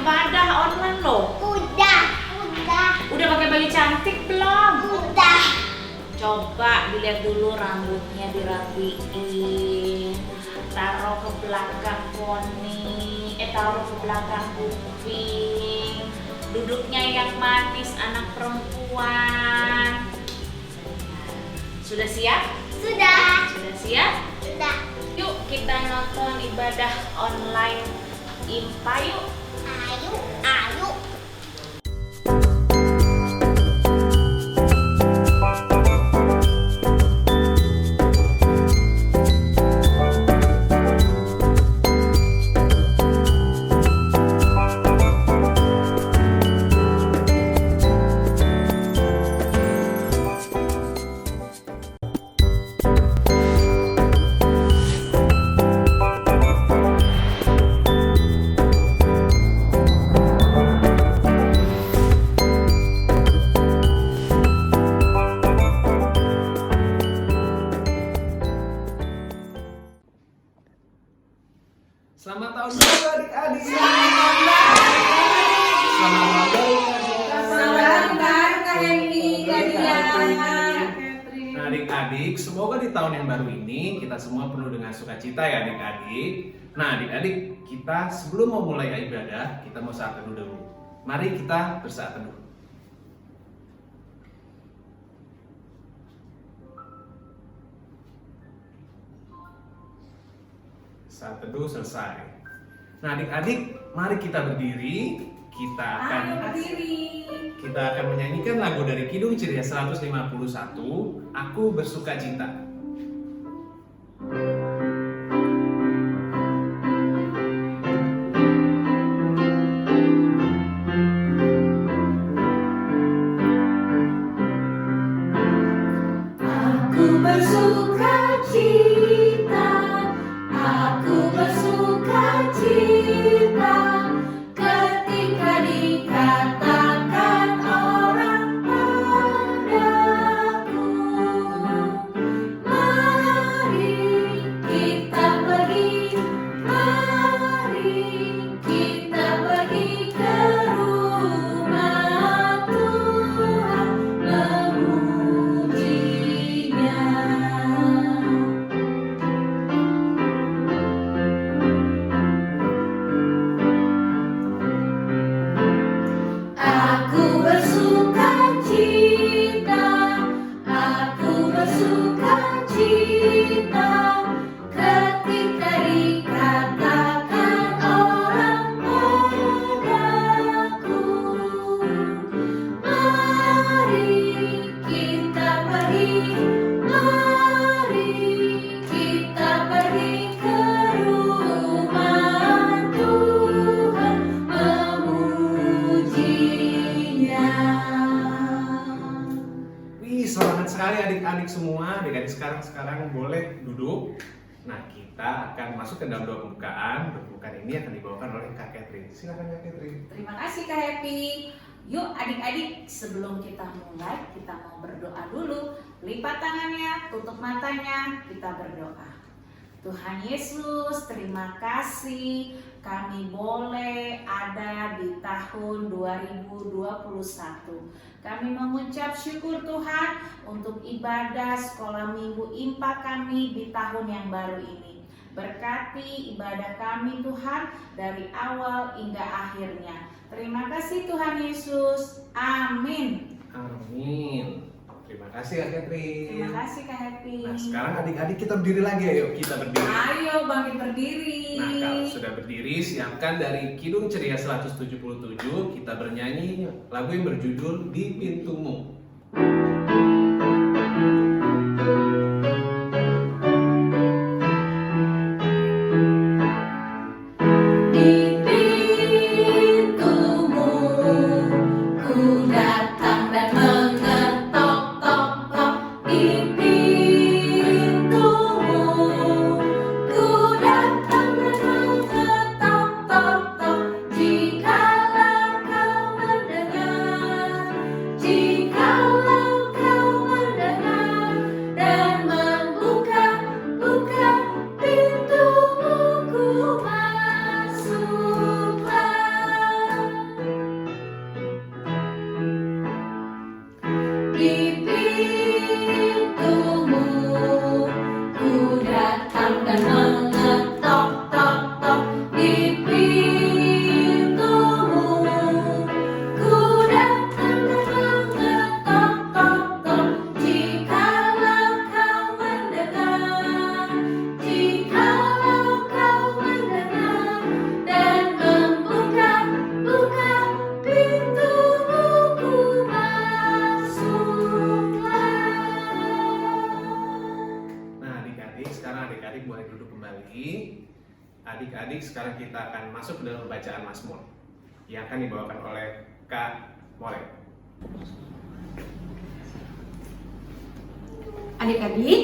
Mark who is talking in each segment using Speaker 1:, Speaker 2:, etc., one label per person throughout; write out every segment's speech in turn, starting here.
Speaker 1: ibadah online loh.
Speaker 2: Udah.
Speaker 1: Udah pakai baju cantik belum?
Speaker 2: Udah.
Speaker 1: Coba dilihat dulu rambutnya dirapiin. Taruh ke belakang poni, taruh ke belakang kuping. Duduknya yang manis anak perempuan. Sudah siap?
Speaker 2: Sudah.
Speaker 1: Sudah siap?
Speaker 2: Sudah.
Speaker 1: Yuk kita nonton ibadah online IMPA yuk.
Speaker 2: Ayo.
Speaker 3: Selamat tahun baru adik-adik. Selamat tahun baru. Nah adik-adik, semoga di tahun yang baru ini kita semua penuh dengan sukacita ya adik-adik. Nah adik-adik, kita sebelum mau mulai ibadah, kita mau saat teduh dulu. Mari kita bersaat teduh. Saat teduh selesai. Nah adik-adik, mari kita berdiri. Kita akan menyanyikan lagu dari Kidung Ceria 151, Aku Bersukacita.
Speaker 4: Aku bersukacita, aku bersukacita ketika dikatakan orang padaku, mari kita pergi, mari kita pergi ke rumah Tuhan memujinya. Aku bersukacita ketika dikatakan orang padaku, mari kita pergi, mari kita pergi ke rumah Tuhan memujinya.
Speaker 3: Wih, semangat sekali adik-adik semua. Adik-adik sekarang boleh duduk. Nah, kita akan masuk ke dalam doa pembukaan. Doa pembukaan ini akan dibawakan oleh Kak Catherine. Silakan Kak Catherine.
Speaker 1: Terima kasih Kak Happy. Yuk adik-adik, sebelum kita mulai, kita mau berdoa dulu. Lipat tangannya, tutup matanya, kita berdoa. Tuhan Yesus, terima kasih kami boleh ada di tahun 2021. Kami mengucap syukur Tuhan untuk ibadah sekolah minggu IMPA kami di tahun yang baru ini. Berkati ibadah kami Tuhan dari awal hingga akhirnya. Terima kasih Tuhan Yesus. Amin.
Speaker 3: Amin. Terima kasih Kak Catherine.
Speaker 1: Terima kasih Kak Happy.
Speaker 3: Nah, sekarang adik-adik kita berdiri lagi. Ayo kita berdiri.
Speaker 1: Ayo bangkit berdiri.
Speaker 3: Nah, kalau sudah berdiri, siapkan dari Kidung Ceria 177, kita bernyanyi lagu yang berjudul Di Pintumu.
Speaker 4: Di pintumu ku datang dan mengetok-tok. Di pintumu ku datang dan mengetok-tok. Jikalau kau mendengar, jikalau kau
Speaker 3: sekarang adik-adik boleh duduk kembali. Adik-adik, sekarang kita akan masuk ke dalam bacaan Mazmur yang akan dibawakan oleh Kak Molek.
Speaker 5: Adik-adik,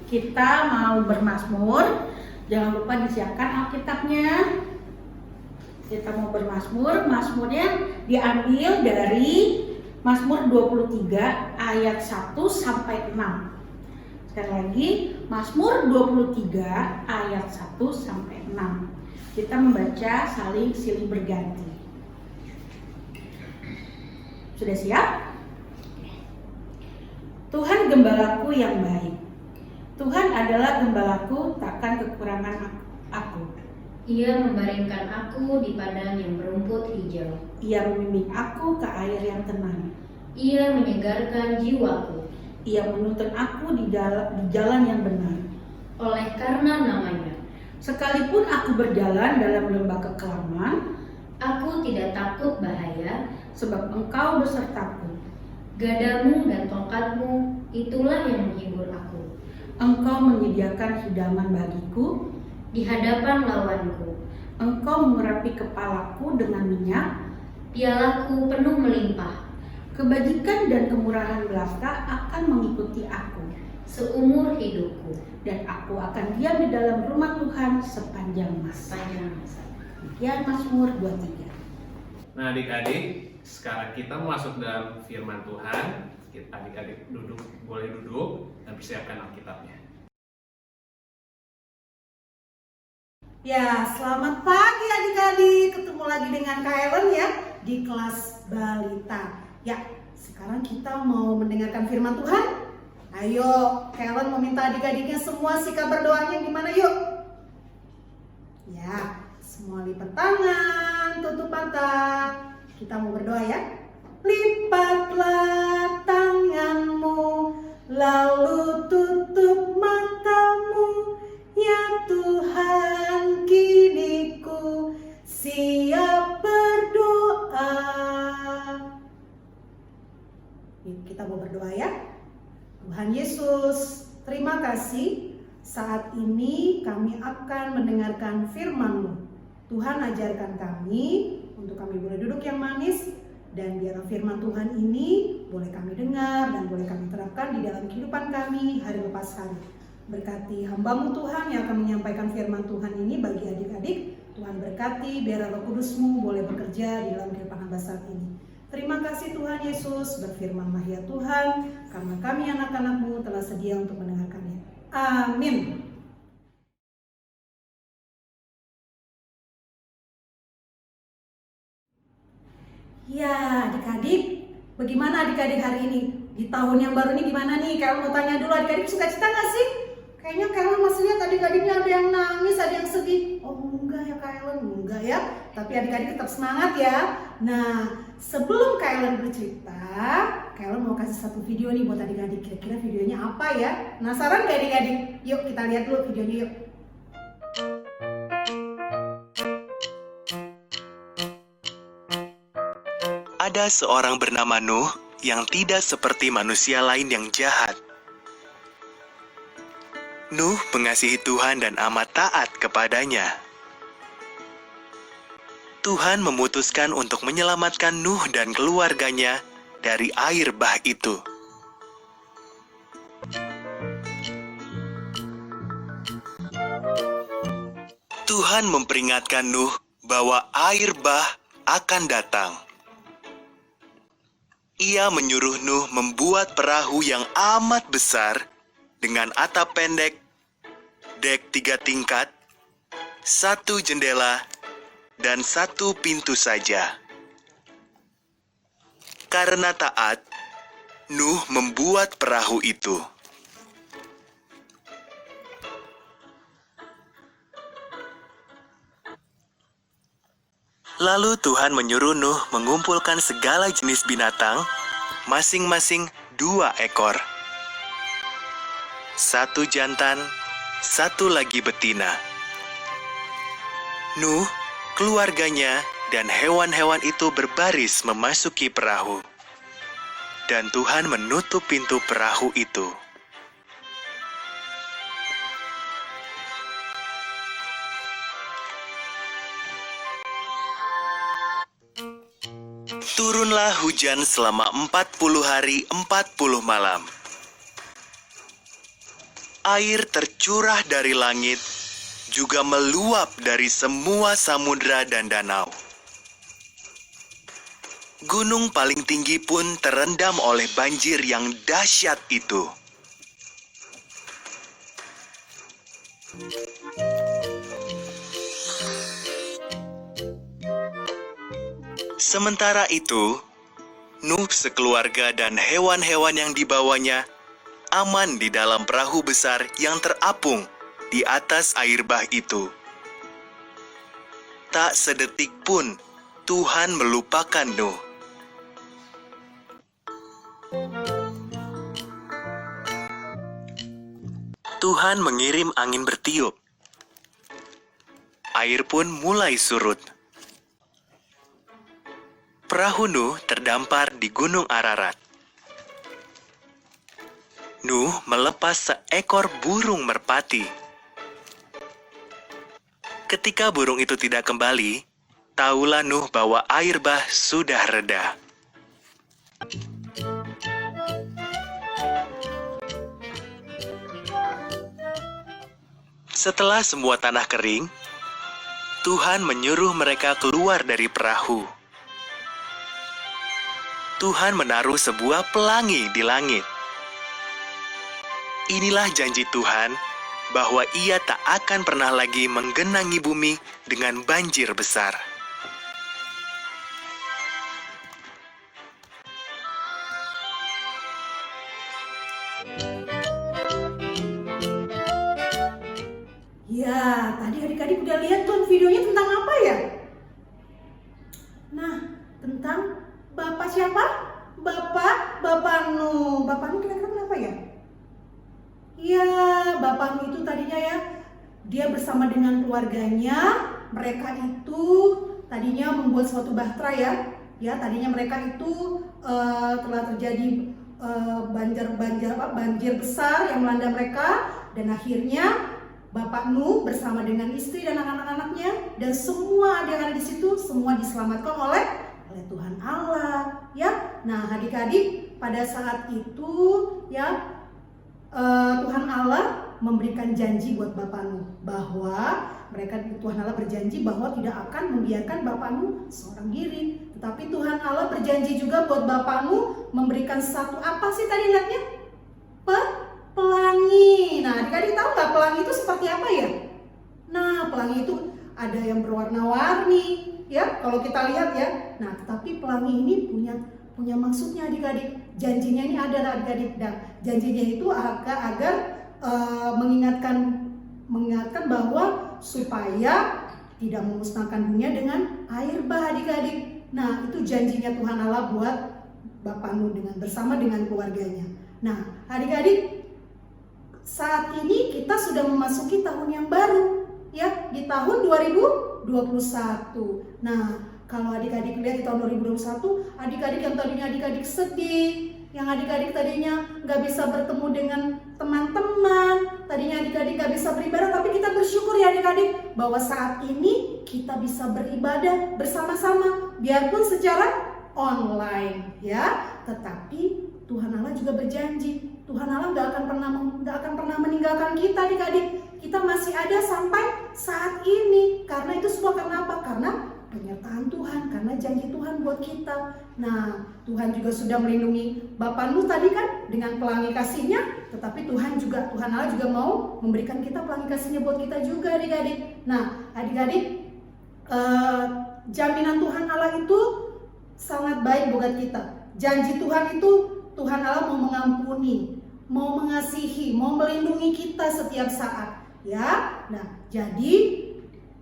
Speaker 5: kita mau bermazmur. Jangan lupa disiapkan Alkitabnya. Kita mau bermazmur. Mazmurnya diambil dari Mazmur 23 ayat 1 sampai 6. Sekali lagi, Mazmur 23 ayat 1 sampai 6. Kita membaca saling silih berganti. Sudah siap? Tuhan gembalaku yang baik. Tuhan adalah gembalaku, takkan kekurangan aku.
Speaker 6: Ia membaringkan aku di padang yang berumput hijau.
Speaker 5: Ia membimbing aku ke air yang tenang.
Speaker 6: Ia menyegarkan jiwaku.
Speaker 5: Ia menuntun aku di jalan yang benar.
Speaker 6: Oleh karena namanya,
Speaker 5: Sekalipun aku berjalan dalam lembah kekelaman,
Speaker 6: aku tidak takut bahaya.
Speaker 5: sebab Engkau besertaku.
Speaker 6: Gadamu dan tongkatmu, itulah yang menghibur aku.
Speaker 5: Engkau menyediakan hidangan bagiku.
Speaker 6: Di hadapan lawanku,
Speaker 5: Engkau mengurapi kepalaku dengan minyak.
Speaker 6: pialaku penuh melimpah.
Speaker 5: Kebajikan dan kemurahan belaka akan mengikuti aku,
Speaker 6: Seumur hidupku,
Speaker 5: dan aku akan diam di dalam rumah Tuhan sepanjang masa.
Speaker 6: sepanjang masa.
Speaker 5: Demikian Mazmur 23.
Speaker 3: Nah adik-adik, sekarang kita masuk dalam firman Tuhan. Adik-adik boleh duduk dan persiapkan Alkitabnya.
Speaker 7: Ya, selamat pagi adik-adik. Ketemu lagi dengan Kak Ellen ya di kelas balita. Ya, sekarang kita mau mendengarkan firman Tuhan. Ayo, Kak Ellen mau minta adik-adiknya semua sikap berdoanya gimana yuk? Ya, semua lipat tangan, tutup mata. Kita mau berdoa ya. Lipatlah tanganmu, lalu tutup matamu. Ya Tuhan, kini ku siap berdoa. Kita mau berdoa ya. Tuhan Yesus, terima kasih. Saat ini kami akan mendengarkan firman-Mu. Tuhan ajarkan kami untuk kami boleh duduk yang manis, dan biarlah firman Tuhan ini boleh kami dengar dan boleh kami terapkan di dalam kehidupan kami hari lepas hari. Berkati hamba-Mu Tuhan yang akan menyampaikan firman Tuhan ini bagi adik-adik. Tuhan berkati, biarlah Roh Kudus-Mu boleh bekerja di dalam kehidupan hamba saat ini. Terima kasih Tuhan Yesus, berfirmanlah ya Tuhan, karena kami anak-anak-Mu telah sedia untuk mendengarkannya. Amin. Ya adik-adik, bagaimana adik-adik hari ini? Di tahun yang baru ini gimana nih? Kalau mau tanya dulu, adik-adik suka cita gak sih? Kayaknya Kak masih lihat adik-adiknya ada yang nangis, ada yang sedih. Oh enggak ya Kak Ellen, enggak ya. Tapi adik-adik tetap semangat ya. Nah, sebelum Kak Ellen bercerita, Kak Ellen mau kasih satu video nih buat adik-adik. Kira-kira videonya apa ya? Penasaran gak adik-adik? Yuk kita lihat dulu videonya yuk.
Speaker 8: Ada seorang bernama Nuh yang tidak seperti manusia lain yang jahat. Nuh mengasihi Tuhan dan amat taat kepadanya. Tuhan memutuskan untuk menyelamatkan Nuh dan keluarganya dari air bah itu. Tuhan memperingatkan Nuh bahwa air bah akan datang. Ia menyuruh Nuh membuat perahu yang amat besar dengan atap pendek, dek 3 tingkat, 1 jendela, dan 1 pintu saja. Karena taat, Nuh membuat perahu itu. Lalu Tuhan menyuruh Nuh mengumpulkan segala jenis binatang, masing-masing 2 ekor. 1 jantan, 1 lagi betina. Nuh, keluarganya, dan hewan-hewan itu berbaris memasuki perahu. Dan Tuhan menutup pintu perahu itu. Turunlah hujan selama 40 hari 40 malam. Air tercurah dari langit, juga meluap dari semua samudra dan danau. Gunung paling tinggi pun terendam oleh banjir yang dahsyat itu. Sementara itu, Nuh sekeluarga dan hewan-hewan yang dibawanya aman di dalam perahu besar yang terapung di atas air bah itu. Tak sedetik pun Tuhan melupakan Nuh. Tuhan mengirim angin bertiup. Air pun mulai surut. Perahu Nuh terdampar di Gunung Ararat. Nuh melepas seekor burung merpati. Ketika burung itu tidak kembali, tahulah Nuh bahwa air bah sudah reda. Setelah semua tanah kering, Tuhan menyuruh mereka keluar dari perahu. Tuhan menaruh sebuah pelangi di langit. Inilah janji Tuhan bahwa Ia tak akan pernah lagi menggenangi bumi dengan banjir besar.
Speaker 7: Ya, tadi adik-adik udah lihat tuh videonya tentang apa ya? Nah, tentang Bapak siapa? Bapak Nuh. Bapak Nuh kira-kira kenapa ya? Ya, Bapak Nuh itu tadinya ya, dia bersama dengan keluarganya, mereka itu tadinya membuat suatu bahtera ya. Ya, tadinya mereka itu telah terjadi banjir besar yang melanda mereka, dan akhirnya Bapak Nuh bersama dengan istri dan anak-anaknya dan semua yang ada di situ semua diselamatkan oleh Tuhan Allah, ya. Nah, adik-adik, pada saat itu ya Tuhan Allah memberikan janji buat Bapak Nuh bahwa Tuhan Allah berjanji bahwa tidak akan membiarkan Bapak Nuh seorang diri. Tetapi Tuhan Allah berjanji juga buat Bapak Nuh memberikan satu apa sih tadi lihatnya? Pelangi. Nah, adik-adik tahu nggak pelangi itu seperti apa ya? Nah, pelangi itu ada yang berwarna-warni, ya. Kalau kita lihat ya. Nah, tetapi pelangi ini punya maksudnya adik-adik. Janjinya ini ada adik-adik. Nah, janjinya itu agar mengingatkan bahwa supaya tidak memusnahkan dunia dengan air bah adik-adik. Nah, itu janjinya Tuhan Allah buat Bapak Nuh bersama dengan keluarganya. Nah, adik-adik, saat ini kita sudah memasuki tahun yang baru, ya, di tahun 2021. Nah, kalau adik-adik lihat di tahun 2021, adik-adik yang tadinya adik-adik sedih, yang adik-adik tadinya nggak bisa bertemu dengan teman-teman, tadinya adik-adik nggak bisa beribadah, tapi kita bersyukur ya adik-adik bahwa saat ini kita bisa beribadah bersama-sama, biarpun secara online, ya. Tetapi Tuhan Allah juga berjanji, Tuhan Allah nggak akan pernah meninggalkan kita adik-adik. Kita masih ada sampai saat ini. Karena itu semua karena apa? Karena penyertaan Tuhan, karena janji Tuhan buat kita. Nah, Tuhan juga sudah melindungi Bapak Nuh tadi kan dengan pelangi kasih-Nya, tetapi Tuhan Allah juga mau memberikan kita pelangi kasih-Nya buat kita juga adik-adik. Nah, adik-adik, jaminan Tuhan Allah itu sangat baik buat kita. Janji Tuhan itu Tuhan Allah mau mengampuni, mau mengasihi, mau melindungi kita setiap saat, ya. Nah, jadi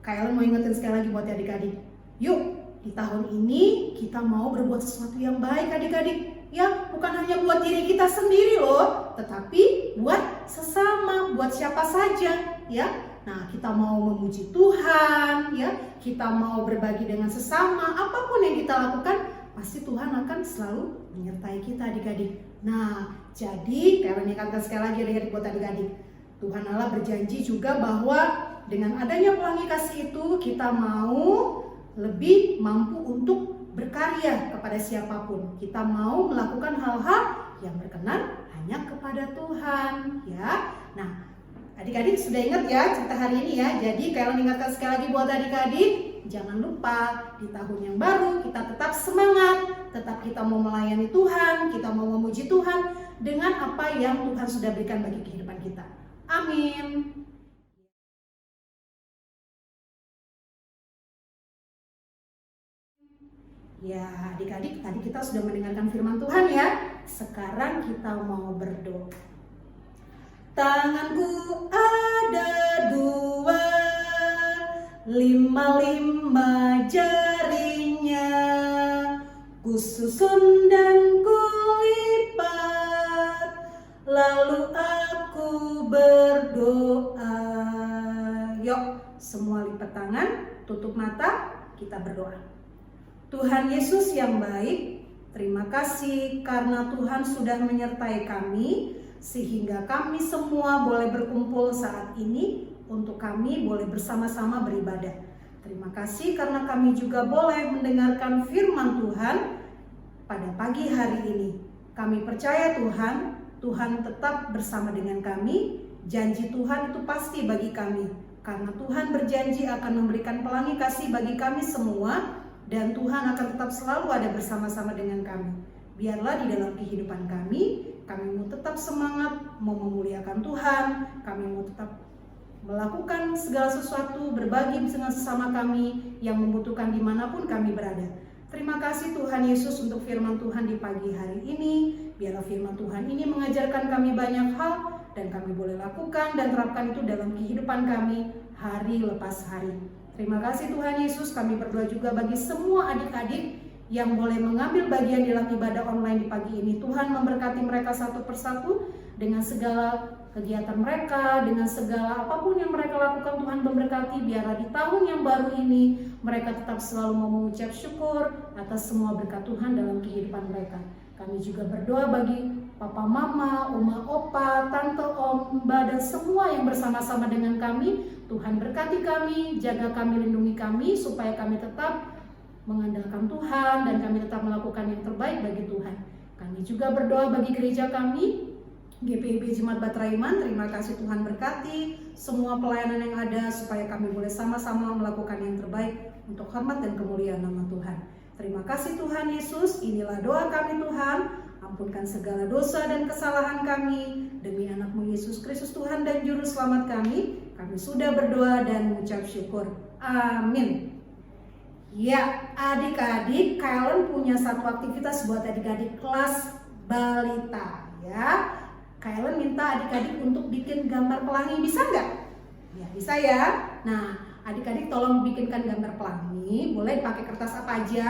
Speaker 7: Kailan mau ingetin sekali lagi buat adik-adik. Yuk, di tahun ini kita mau berbuat sesuatu yang baik adik-adik. Ya, bukan hanya buat diri kita sendiri loh, tetapi buat sesama, buat siapa saja, ya. Nah, kita mau memuji Tuhan, ya. Kita mau berbagi dengan sesama, apapun yang kita lakukan, pasti Tuhan akan selalu menyertai kita adik-adik. Nah, jadi Kailan ingatkan sekali lagi adik-adik buat adik-adik. Tuhan Allah berjanji juga bahwa dengan adanya pelangi kasih itu kita mau lebih mampu untuk berkarya kepada siapapun. Kita mau melakukan hal-hal yang berkenan hanya kepada Tuhan, ya. Nah, adik-adik sudah ingat ya cerita hari ini ya. Jadi Kaylan ingatkan sekali lagi buat adik-adik, jangan lupa di tahun yang baru kita tetap semangat, tetap kita mau melayani Tuhan, kita mau memuji Tuhan dengan apa yang Tuhan sudah berikan bagi kehidupan kita. Amin. Ya, adik-adik, tadi kita sudah mendengarkan firman Tuhan ya. Sekarang kita mau berdoa. Tanganku ada 2, 5 jarinya, kususun dan kulipat, lalu aku berdoa. Yuk, semua lipat tangan, tutup mata, kita berdoa. Tuhan Yesus yang baik, terima kasih karena Tuhan sudah menyertai kami sehingga kami semua boleh berkumpul saat ini untuk kami boleh bersama-sama beribadah. Terima kasih karena kami juga boleh mendengarkan firman Tuhan pada pagi hari ini. Kami percaya Tuhan, Tuhan tetap bersama dengan kami. Janji Tuhan itu pasti bagi kami karena Tuhan berjanji akan memberikan pelangi kasih bagi kami semua. Dan Tuhan akan tetap selalu ada bersama-sama dengan kami. Biarlah di dalam kehidupan kami mau tetap semangat, mau memuliakan Tuhan, kami mau tetap melakukan segala sesuatu, berbagi dengan sesama kami yang membutuhkan dimanapun kami berada. Terima kasih Tuhan Yesus untuk firman Tuhan di pagi hari ini. Biarlah firman Tuhan ini mengajarkan kami banyak hal dan kami boleh lakukan dan terapkan itu dalam kehidupan kami hari lepas hari. Terima kasih Tuhan Yesus, kami berdoa juga bagi semua adik-adik yang boleh mengambil bagian dalam ibadah online di pagi ini. Tuhan memberkati mereka satu persatu dengan segala kegiatan mereka, dengan segala apapun yang mereka lakukan. Tuhan memberkati, biarlah di tahun yang baru ini mereka tetap selalu mau mengucap syukur atas semua berkat Tuhan dalam kehidupan mereka. Kami juga berdoa bagi Papa Mama, Oma Opa, Tante Om, Mbak dan semua yang bersama-sama dengan kami. Tuhan berkati kami, jaga kami, lindungi kami supaya kami tetap mengandalkan Tuhan dan kami tetap melakukan yang terbaik bagi Tuhan. Kami juga berdoa bagi gereja kami, GPIB Jemaat Batraiman. Terima kasih Tuhan berkati semua pelayanan yang ada supaya kami boleh sama-sama melakukan yang terbaik untuk hormat dan kemuliaan nama Tuhan. Terima kasih Tuhan Yesus, inilah doa kami Tuhan. Ampunkan segala dosa dan kesalahan kami demi anak-Mu Yesus Kristus Tuhan dan Juru Selamat kami. Kami sudah berdoa dan mengucap syukur. Amin. Ya, adik-adik, Kaylan punya satu aktivitas buat adik-adik kelas balita. Ya, Kaylan minta adik-adik untuk bikin gambar pelangi, bisa nggak? Ya, bisa ya. Nah, adik-adik tolong bikinkan gambar pelangi. Boleh pakai kertas apa aja,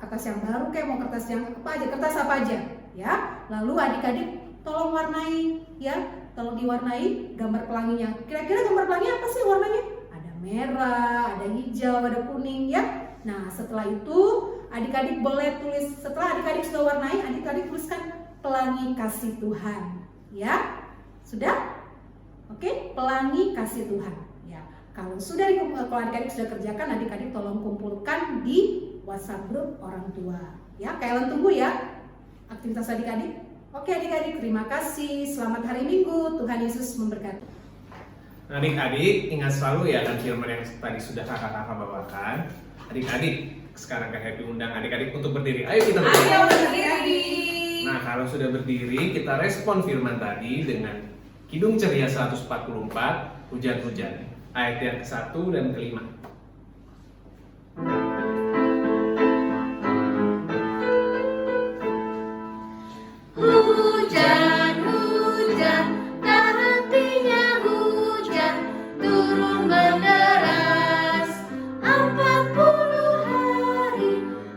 Speaker 7: kertas yang baru kayak mau kertas yang apa aja, kertas apa aja. Ya, lalu adik-adik tolong warnai, ya, tolong diwarnai gambar pelanginya. Kira-kira gambar pelangi apa sih warnanya? Ada merah, ada hijau, ada kuning, ya. Nah, setelah itu adik-adik boleh tulis. Setelah adik-adik sudah warnai, adik-adik tuliskan pelangi kasih Tuhan, ya. Sudah? Oke, pelangi kasih Tuhan. Ya, kalau adik-adik sudah kerjakan, adik-adik tolong kumpulkan di WhatsApp grup orang tua. Ya, Kaylan tunggu ya aktivitas adik-adik. Oke adik-adik, terima kasih. Selamat hari Minggu. Tuhan Yesus memberkati.
Speaker 3: Adik-adik, ingat selalu ya kan firman yang tadi sudah kakak-kakak bawakan. Adik-adik, sekarang kakak undang adik-adik untuk berdiri. Ayo kita berdiri.
Speaker 1: Ayo berdiri.
Speaker 3: Nah, kalau sudah berdiri, kita respon firman tadi dengan Kidung Ceria 144, Hujan-Hujan. Ayat yang ke-1 dan ke-5.
Speaker 4: Hujan, hujan, tak hentinya hujan, turun menderas 40 hari.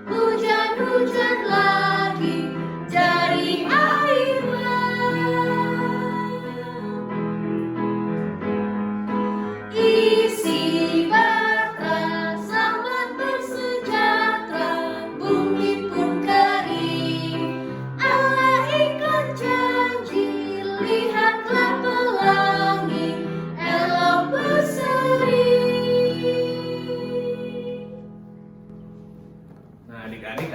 Speaker 4: Hujan-hujan lagi, jadi airlah. Isi bakal selamat bersejahtera, bumi pun kering. Allah ikat janji, lihatlah pelangi, elok berseri.
Speaker 3: Nah, adik-adik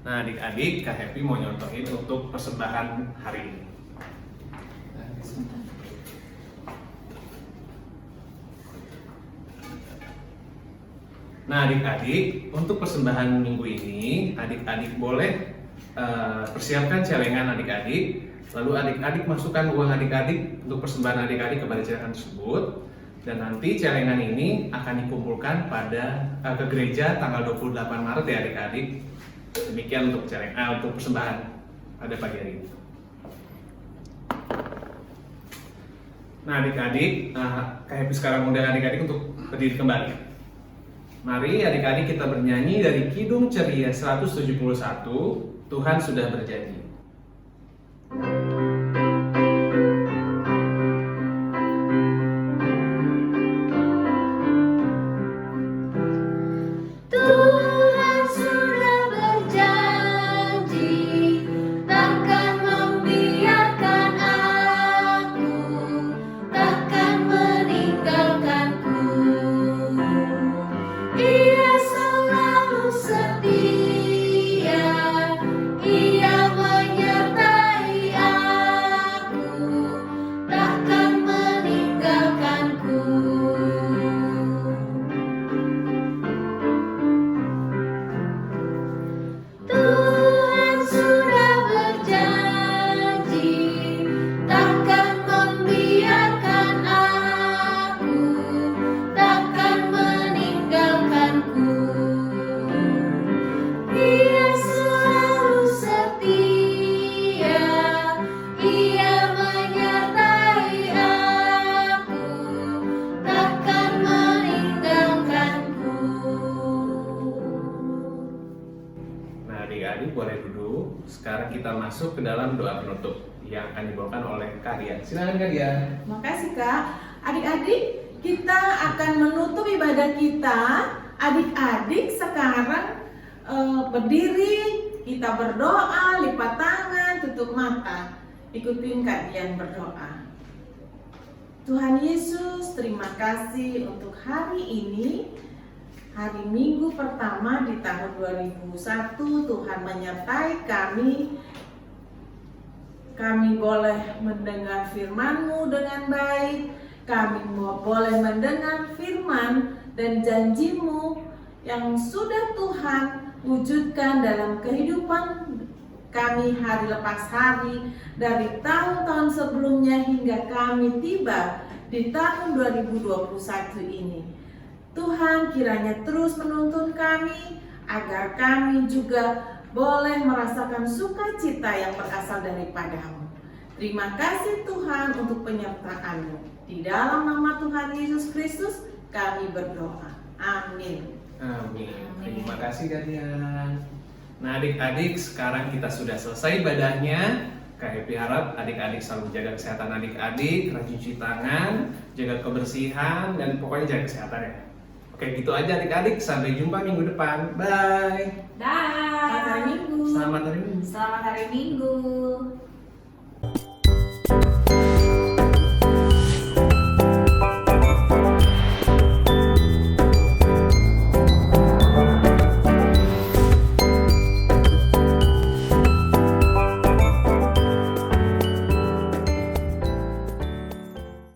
Speaker 3: Nah, adik-adik, Kak Happy mau nyontohin untuk persembahan hari ini. Nah, adik-adik, untuk persembahan minggu ini, adik-adik boleh persiapkan celengan adik-adik. Lalu adik-adik masukkan uang adik-adik untuk persembahan adik-adik kepada celengan tersebut. Dan nanti celengan ini akan dikumpulkan ke gereja tanggal 28 Maret ya adik-adik. Demikian untuk untuk persembahan pada pagi hari ini. Nah, adik-adik, Kak Happy sekarang undang adik-adik untuk berdiri kembali. Mari adik-adik kita bernyanyi dari Kidung Ceria 171, Tuhan Sudah Berjanji.
Speaker 4: Tuhan sudah berjanji takkan membiarkan aku, takkan meninggalkanku. Ia selalu setia, Ia menyertai aku, takkan meninggalkanku. Tuhan sudah berjanji takkan membiarkan aku, takkan meninggalkanku. Ia selalu setia, Ia menyertai aku, takkan meninggalkanku.
Speaker 3: Nah, adik-adik boleh duduk. Sekarang kita masuk ke dalam doa penutup yang akan dibawakan oleh Kak Dian. Silakan Kak Dian.
Speaker 5: Makasih Kak. Adik-adik, kita akan menutup ibadah kita. Adik-adik sekarang berdiri, kita berdoa, lipat tangan, tutup mata. Ikutin Kak Dian berdoa. Tuhan Yesus, terima kasih untuk hari ini. Hari Minggu pertama di tahun 2001, Tuhan menyertai kami. Kami boleh mendengar firman-Mu dengan baik. Kami boleh mendengar firman dan janji-Mu yang sudah Tuhan wujudkan dalam kehidupan kami hari lepas hari dari tahun-tahun sebelumnya hingga kami tiba di tahun 2021 ini. Tuhan kiranya terus menuntun kami agar kami juga boleh merasakan sukacita yang berasal daripada-Mu. Terima kasih Tuhan untuk penyertaan-Mu. Di dalam nama Tuhan Yesus Kristus kami berdoa. Amin.
Speaker 3: Amin. Terima kasih Kak Dian. Nah, adik-adik, sekarang kita sudah selesai ibadahnya. Kak Happy harap adik-adik selalu jaga kesehatan adik-adik, rajin cuci tangan, jaga kebersihan, dan pokoknya jaga kesehatan ya. Oke, gitu aja adik-adik. Sampai jumpa minggu depan. Bye.
Speaker 1: Dah.
Speaker 5: Selamat hari Minggu.
Speaker 3: Selamat hari Minggu.
Speaker 1: Selamat hari Minggu.